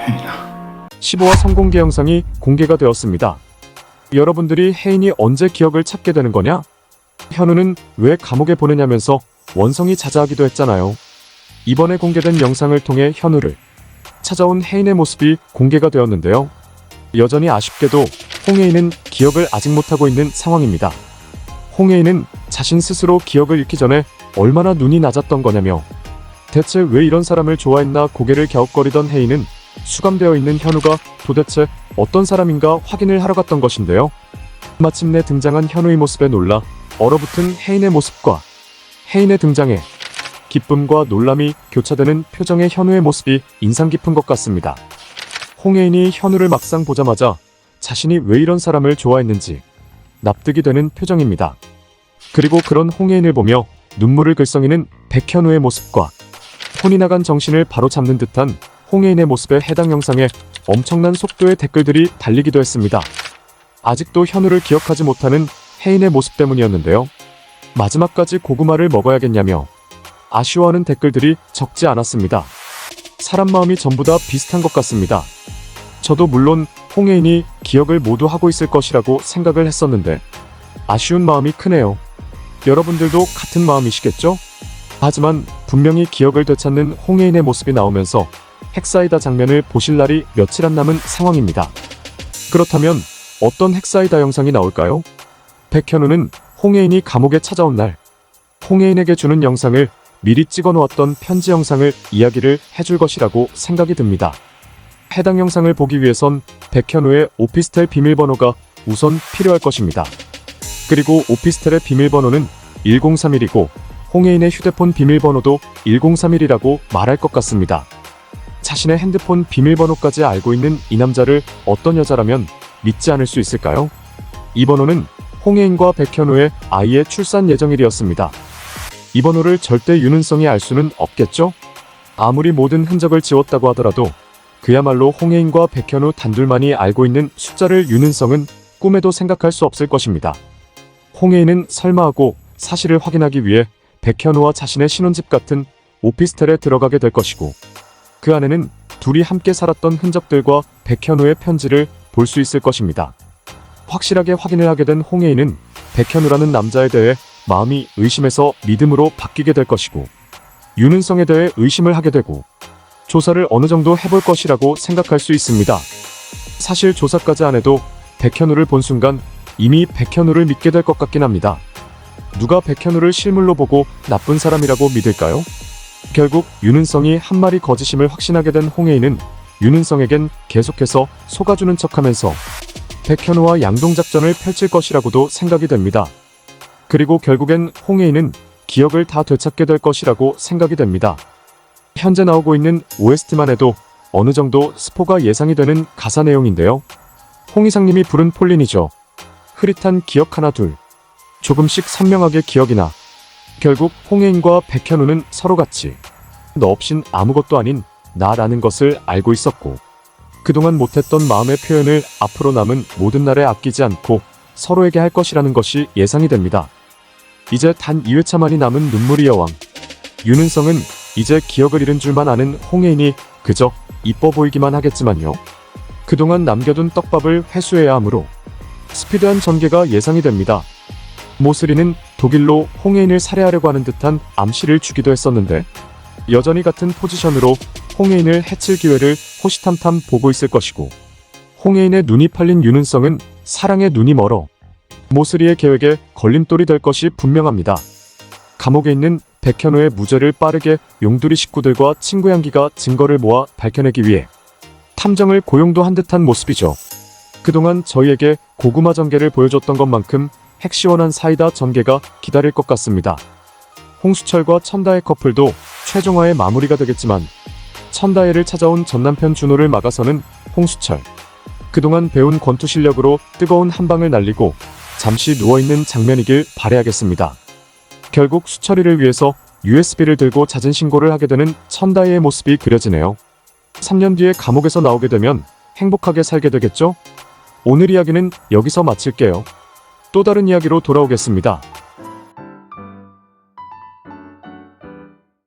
혜인아. 15화 성공개 영상이 공개가 되었습니다. 여러분들이 혜인이 언제 기억을 찾게 되는 거냐? 현우는 왜 감옥에 보내냐면서 원성이 자자하기도 했잖아요. 이번에 공개된 영상을 통해 현우를 찾아온 혜인의 모습이 공개가 되었는데요. 여전히 아쉽게도 홍혜인은 기억을 아직 못하고 있는 상황입니다. 홍혜인은 자신 스스로 기억을 잃기 전에 얼마나 눈이 낮았던 거냐며 대체 왜 이런 사람을 좋아했나 고개를 갸웃거리던 혜인은 수감되어 있는 현우가 도대체 어떤 사람인가 확인을 하러 갔던 것인데요. 마침내 등장한 현우의 모습에 놀라 얼어붙은 혜인의 모습과 혜인의 등장에 기쁨과 놀람이 교차되는 표정의 현우의 모습이 인상 깊은 것 같습니다. 홍혜인이 현우를 막상 보자마자 자신이 왜 이런 사람을 좋아했는지 납득이 되는 표정입니다. 그리고 그런 홍혜인을 보며 눈물을 글썽이는 백현우의 모습과 혼이 나간 정신을 바로잡는 듯한 홍혜인의 모습에 해당 영상에 엄청난 속도의 댓글들이 달리기도 했습니다. 아직도 현우를 기억하지 못하는 혜인의 모습 때문이었는데요. 마지막까지 고구마를 먹어야겠냐며 아쉬워하는 댓글들이 적지 않았습니다. 사람 마음이 전부 다 비슷한 것 같습니다. 저도 물론 홍혜인이 기억을 모두 하고 있을 것이라고 생각을 했었는데 아쉬운 마음이 크네요. 여러분들도 같은 마음이시겠죠? 하지만 분명히 기억을 되찾는 홍혜인의 모습이 나오면서 핵사이다 장면을 보실 날이 며칠 안 남은 상황입니다. 그렇다면 어떤 핵사이다 영상이 나올까요? 백현우는 홍혜인이 감옥에 찾아온 날 홍혜인에게 주는 영상을 미리 찍어 놓았던 편지 영상을 이야기를 해줄 것이라고 생각이 듭니다. 해당 영상을 보기 위해선 백현우의 오피스텔 비밀번호가 우선 필요할 것입니다. 그리고 오피스텔의 비밀번호는 1031이고 홍혜인의 휴대폰 비밀번호도 1031이라고 말할 것 같습니다. 자신의 핸드폰 비밀번호까지 알고 있는 이 남자를 어떤 여자라면 믿지 않을 수 있을까요? 이 번호는 홍혜인과 백현우의 아이의 출산 예정일이었습니다. 이 번호를 절대 윤은성이 알 수는 없겠죠? 아무리 모든 흔적을 지웠다고 하더라도 그야말로 홍혜인과 백현우 단둘만이 알고 있는 숫자를 윤은성은 꿈에도 생각할 수 없을 것입니다. 홍혜인은 설마 하고 사실을 확인하기 위해 백현우와 자신의 신혼집 같은 오피스텔에 들어가게 될 것이고 그 안에는 둘이 함께 살았던 흔적들과 백현우의 편지를 볼 수 있을 것입니다. 확실하게 확인을 하게 된 홍혜인은 백현우라는 남자에 대해 마음이 의심에서 믿음으로 바뀌게 될 것이고 윤은성에 대해 의심을 하게 되고 조사를 어느 정도 해볼 것이라고 생각할 수 있습니다. 사실 조사까지 안 해도 백현우를 본 순간 이미 백현우를 믿게 될 것 같긴 합니다. 누가 백현우를 실물로 보고 나쁜 사람이라고 믿을까요? 결국 윤은성이 한 마리 거짓임을 확신하게 된 홍혜인은 윤은성에겐 계속해서 속아주는 척하면서 백현우와 양동작전을 펼칠 것이라고도 생각이 됩니다. 그리고 결국엔 홍혜인은 기억을 다 되찾게 될 것이라고 생각이 됩니다. 현재 나오고 있는 OST만 해도 어느 정도 스포가 예상이 되는 가사 내용인데요. 홍 이상님이 부른 폴린이죠. 흐릿한 기억 하나 둘 조금씩 선명하게 기억이 나 결국 홍혜인과 백현우는 서로 같이 너 없인 아무것도 아닌 나라는 것을 알고 있었고 그동안 못했던 마음의 표현을 앞으로 남은 모든 날에 아끼지 않고 서로에게 할 것이라는 것이 예상이 됩니다. 이제 단 2회차만이 남은 눈물의 여왕. 윤은성은 이제 기억을 잃은 줄만 아는 홍혜인이 그저 이뻐 보이기만 하겠지만요. 그동안 남겨둔 떡밥을 회수해야 하므로 스피드한 전개가 예상이 됩니다. 모슬이는 독일로 홍혜인을 살해하려고 하는 듯한 암시를 주기도 했었는데 여전히 같은 포지션으로 홍혜인을 해칠 기회를 호시탐탐 보고 있을 것이고 홍혜인의 눈이 팔린 윤은성은 사랑의 눈이 멀어 모슬이의 계획에 걸림돌이 될 것이 분명합니다. 감옥에 있는 백현우의 무죄를 빠르게 용두리 식구들과 친구 향기가 증거를 모아 밝혀내기 위해 탐정을 고용도 한 듯한 모습이죠. 그동안 저희에게 고구마 전개를 보여줬던 것만큼 핵시원한 사이다 전개가 기다릴 것 같습니다. 홍수철과 천다혜 커플도 최종화의 마무리가 되겠지만 천다혜를 찾아온 전남편 준호를 막아서는 홍수철. 그동안 배운 권투 실력으로 뜨거운 한방을 날리고 잠시 누워있는 장면이길 바라야겠습니다. 결국 수철이를 위해서 USB를 들고 잦은 신고를 하게 되는 천다혜의 모습이 그려지네요. 3년 뒤에 감옥에서 나오게 되면 행복하게 살게 되겠죠? 오늘 이야기는 여기서 마칠게요. 또 다른 이야기로 돌아오겠습니다.